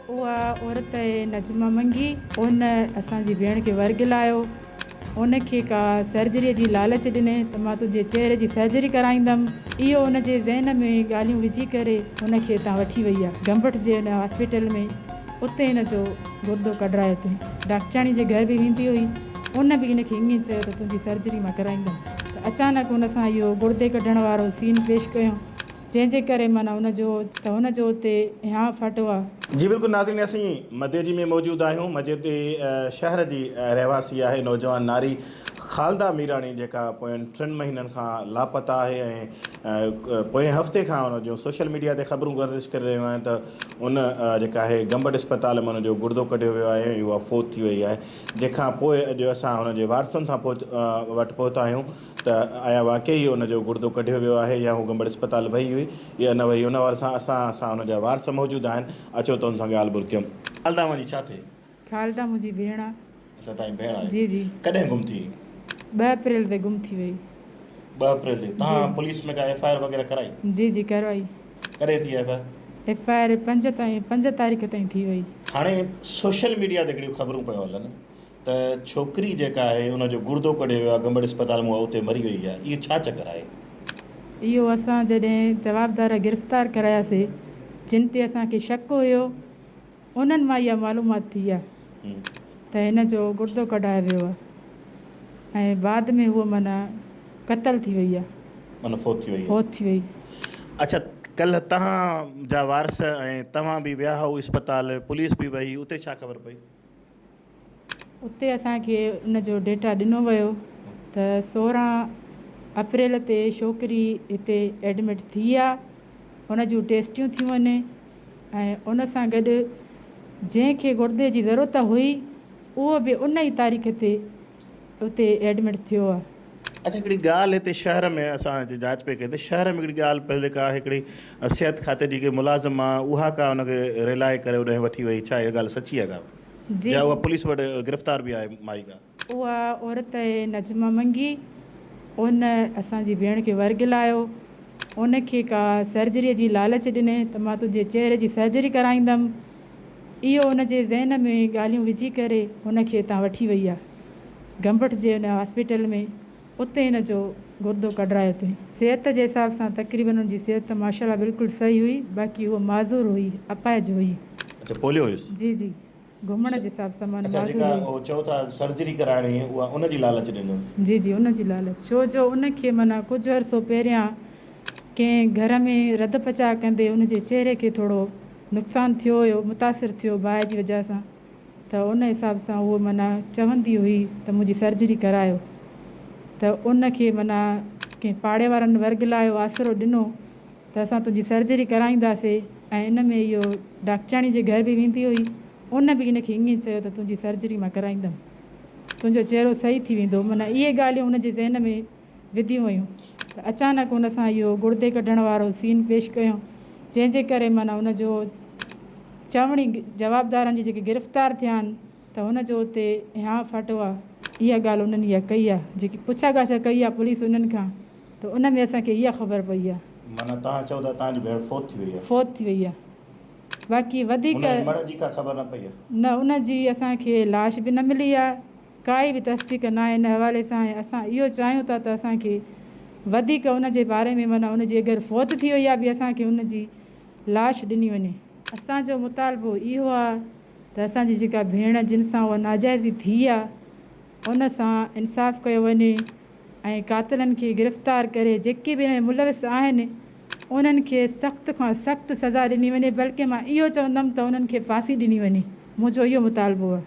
उहा औरत नजमा मंगी उन असांजी भेण खे वर्गलायो, उनखे का सर्जरीअ जी लालच ॾिने त मां तुंहिंजे चेहरे जी सर्जरी कराईंदमि। इहो उनजे ज़हन में ॻाल्हियूं विझी करे उनखे हितां वठी वई आहे गंबट जे हुन हॉस्पिटल में। उते हिन जो गुर्दो कढायो अथईं। डॉक्टराणी जे घर बि वेंदी हुई, उन बि हिनखे ईअं चयो त तुंहिंजी सर्जरी मां कराईंदमि। त अचानक हुन सां इहो गुर्दे कढण वारो सीन पेश कयो, जंहिंजे करे माना हुनजो उते हाँ फटो आहे। जी बिल्कुलु नाज़रीन, असीं मदेजी में मौजूदु आहियूं। मजेदे शहर जी रहवासी आहे नौजवान नारी ख़ालदा मीराणी, जेका पोयनि 3 महीननि खां लापता आहे ऐं पोएं हफ़्ते खां हुन जूं सोशल मीडिया ते ख़बरूं गर्दिश करे रहियूं आहिनि त उन जेका आहे गंबट अस्पताल में हुनजो गुर्दो कढियो वियो आहे ऐं उहा फ़ौत थी वई आहे। जंहिंखां पोइ अॼु असां हुनजे वारसनि सां वटि पहुता आहियूं त आया वाक़ई हुनजो गुर्दो कढियो वियो आहे या हू गंबट अस्पताल वई हुई या न वई। हुन वार सां असां हुनजा वारस मौजूदु आहिनि। अचो त हुन सां ॻाल्हि ॿोल कयूं। ख़ालदा मुंहिंजी छा थिए? ख़ालदा मुंहिंजी भेण आहे। अच्छा, तव्हांजी भेण आहे? जी जी। कॾहिं गुम थी? 2 अप्रैल ते गुम थी वई। 2 अप्रैल ते? तव्हां पुलिस में का FIR वग़ैरह कराई? जी जी करवाई। कॾहिं थी FIR 5 तारीख़ ताईं थी वई। हाणे सोशल मीडिया ते हिकिड़ियूं ख़बरूं पियूं हलनि त छोकिरी जेका आहे हुनजो गुर्दो कढियो वियो आहे गंबट अस्पताल मां, उते मरी वई आहे। इहो छा चकर आहे? इहो असां जॾहिं जवाबदार गिरफ़्तार करायासीं, जिन ते असांखे शक हुयो, उन्हनि मां इहा मालूमात थी आहे त हिन जो गुर्दो कढायो वियो आहे ऐं बाद में उहो माना क़तल थी वई आहे, माना फ़ौत थी वई आहे। फ़ौत थी वई। अच्छा, कल्ह तव्हां जा वारस ऐं तव्हां बि विया हुआ अस्पताल, पुलिस बि वई, उते छा ख़बर पई? उते असांखे उनजो डेटा ॾिनो वियो त 16 अप्रैल ते छोकिरी हिते एडमिट थी आहे, हुन जूं टेस्टियूं थियूं आहिनि ऐं उन सां गॾु जंहिंखे गुर्दे जी ज़रूरत हुई उहो बि उन ई तारीख़ ते उते एडमिट थियो आहे। अच्छा, हिकिड़ी ॻाल्हि हिते शहर में असां जांच पे कई त शहर में हिकिड़ी ॻाल्हि पहिले का हिकिड़ी सिहत खाते जी मुलाज़िम आहे, उहा का हुनखे रिलाए करे उॾे वठी वई। छा इहा ॻाल्हि सची आहे का? जी, या उहा पुलिस वटि गिरफ़्तार बि आहे माई का? उहा औरत नजमा मंगी उन असांजी भेण खे वर्गलायो, उनखे का सर्जरीअ जी लालच ॾिने त मां तुंहिंजे चेहरे जी सर्जरी कराईंदमि। इहो उनजे ज़हन में ॻाल्हियूं विझी करे हुनखे हितां वठी वई आहे गंबट जे हुन हॉस्पिटल में। उते हिन जो गुर्दो कढायो अथईं। सिहत जे हिसाब सां तक़रीबन हुनजी सिहत माशाल्लाह बिल्कुलु सही हुई, बाक़ी उहा माज़ूर हुई, अपाहिज हुई। अच्छा, पोलियो हुयुसि? जी जी, घुमण जे हिसाब सां माना अच्छा, माज़ूर जेका हुई। चओ था सर्जरी कराइणी उहा उनजी लालच ॾिनो? जी जी, उनजी लालच, छो जो उनखे माना कुझु अर्सो पहिरियां कंहिं घर में रध पचा कंदे उनजे चेहरे खे थोरो नुक़सानु थियो हुयो, मुतासिर थियो बाहि जी वजह सां, त उन हिसाब सां उहो माना चवंदी हुई त मुंहिंजी सर्जरी करायो। त उनखे माना कंहिं पाड़े वारनि वर्ग लायो, आसिरो ॾिनो त असां तुंहिंजी सर्जरी कराईंदासीं ऐं इन में इहो डॉक्टराणी जे घर बि वेंदी हुई, उन बि हिनखे ईअं चयो त तुंहिंजी सर्जरी मां कराईंदमि, तुंहिंजो चहिरो सही थी वेंदो। माना इहे ॻाल्हियूं हुनजे ज़हन में विधियूं हुयूं त अचानक हुन सां इहो गुर्दे कढण वारो सीन पेश कयो, जंहिंजे करे माना हुनजो चवणी जवाबदारनि जी जेके गिरफ़्तार थिया आहिनि त हुनजो उते हाँ फटो आहे। इहा ॻाल्हि उन्हनि इहा कई आहे, जेकी पुछा ॻाछा कई आहे पुलिस उन्हनि खां, त उन में असांखे इहा ख़बर पई आहे। माना तव्हां चओ था तव्हांजी भेण फ़ौत थी वई आहे? फ़ौत थी वई आहे, बाक़ी वधीक मरण जी का ख़बर न पई आहे? न, उनजी असांखे लाश बि न मिली आहे, काई बि तस्दीक न आहे इन हवाले सां। असां इहो चाहियूं था त असांखे वधीक उनजे बारे में माना उनजी अगरि फ़ौत थी वई आहे बि असांखे उनजी लाश ॾिनी वञे। असांजो मुतालबो इहो आहे त असांजी जेका भेण जिन सां उहा नाजाइज़ी थी आहे उन सां इंसाफ़ कयो वञे ऐं कातिलनि खे गिरफ़्तार करे जेके बि हिन में मुलविस आहिनि उन्हनि खे सख़्तु खां सख़्तु सज़ा ॾिनी वञे, बल्कि मां इहो चवंदमि त उन्हनि खे फांसी ॾिनी वञे। मुंहिंजो इहो मुतालबो आहे।